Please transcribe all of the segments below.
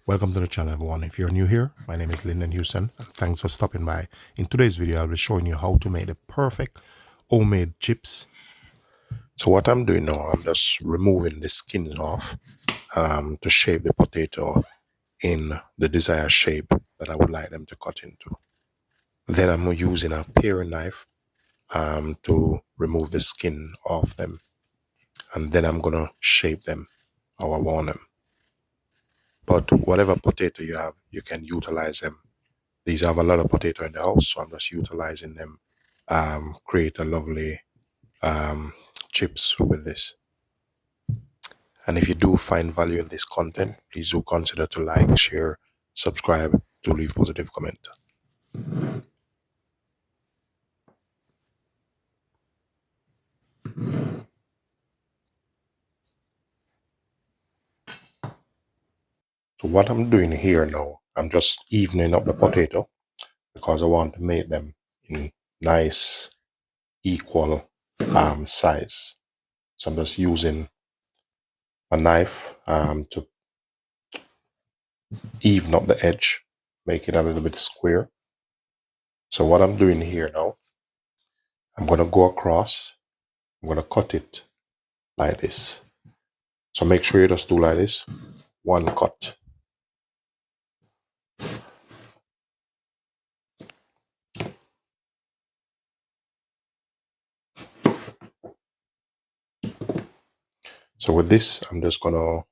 Welcome to the channel, everyone. If you're new here, my name is Linden and thanks for stopping by. In today's video, I'll be showing you how to make the perfect homemade chips. So what I'm doing now, I'm just removing the skins off to shape the potato in the desired shape that I would like them to cut into. Then I'm using a paring knife to remove the skin off them, and then I'm gonna shape them how I want them. But whatever potato you have, you can utilize them. These have a lot of potato in the house, so I'm just utilizing them. Create a lovely chips with this. And if you do find value in this content, please do consider to like, share, subscribe, to leave positive comment. So what I'm doing here now, I'm just evening up the potato because I want to make them in nice, equal size. So I'm just using a knife to even up the edge, make it a little bit square. So what I'm doing here now, I'm going to go across, I'm going to cut it like this. So make sure you just do like this, one cut. So with this, I'm just going to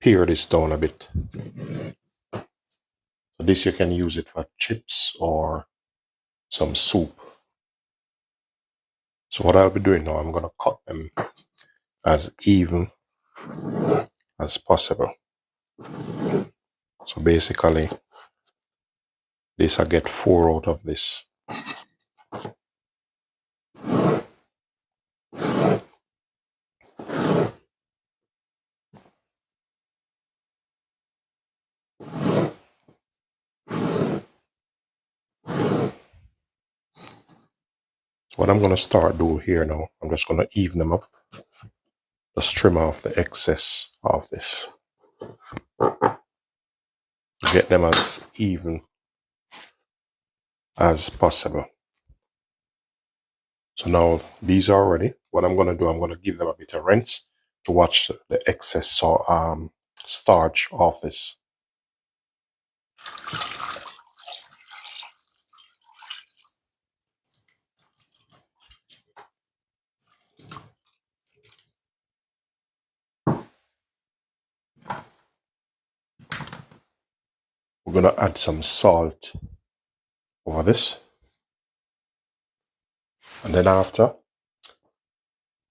pare this down a bit. So this you can use it for chips or some soup. So what I'll be doing now, I'm going to cut them as even as possible. So basically, this I get 4 out of this. So what I'm going to start doing here now, I'm just going to even them up. Just trim off the excess of this. Get them as even as possible. So now these are ready. What I'm going to do, I'm going to give them a bit of rinse to watch the excess starch off this. We're going to add some salt over this. And then after, I'm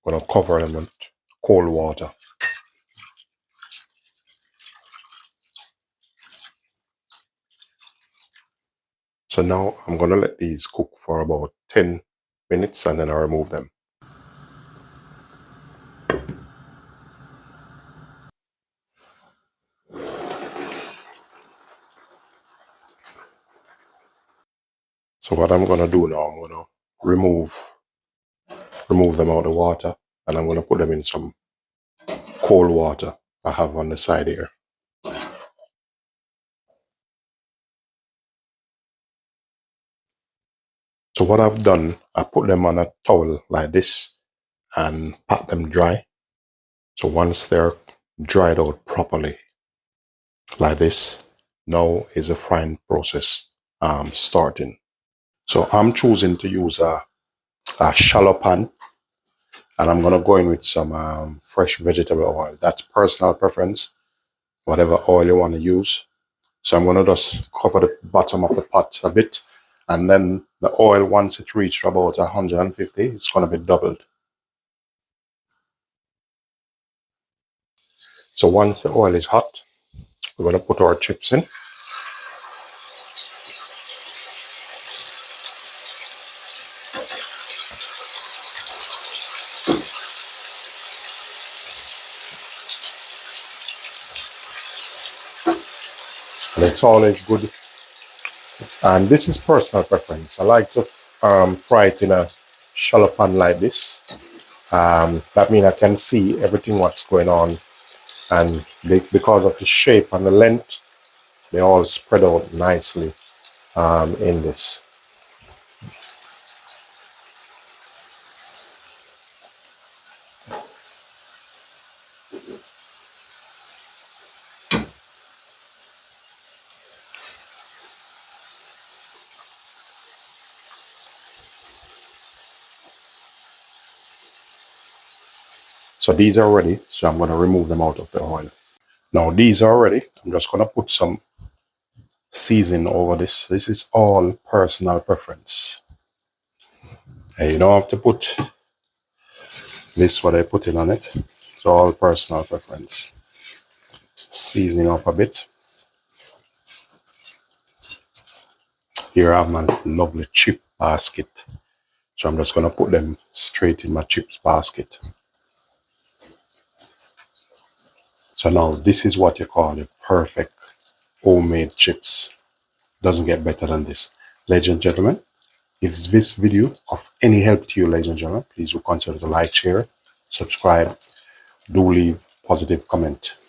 going to cover them with cold water. So now I'm going to let these cook for about 10 minutes and then I remove them. So what I'm going to do now, I'm going to remove them out of the water, and I'm going to put them in some cold water I have on the side here. So what I've done, I put them on a towel like this and pat them dry. So once they're dried out properly like this, now is the frying process starting. So I'm choosing to use a shallow pan, and I'm going to go in with some fresh vegetable oil. That's personal preference, whatever oil you want to use. So I'm going to just cover the bottom of the pot a bit, and then the oil, once it reaches about 150, it's going to be doubled. So once the oil is hot, we're going to put our chips in. And it's always good. And this is personal preference. I like to fry it in a shallow pan like this. That means I can see everything what's going on And because of the shape and the length, they all spread out nicely in this. So these are ready, so I'm going to remove them out of the oil. Now these are ready. I'm just going to put some seasoning over this. This is all personal preference. And you don't have to put this what I put in on it. It's all personal preference. Seasoning up a bit. Here I have my lovely chip basket. So I'm just going to put them straight in my chips basket. So now this is what you call a perfect homemade chips. Doesn't get better than this. Ladies and gentlemen, if this video of any help to you, ladies and gentlemen, please do consider to like, share, subscribe, do leave positive comment.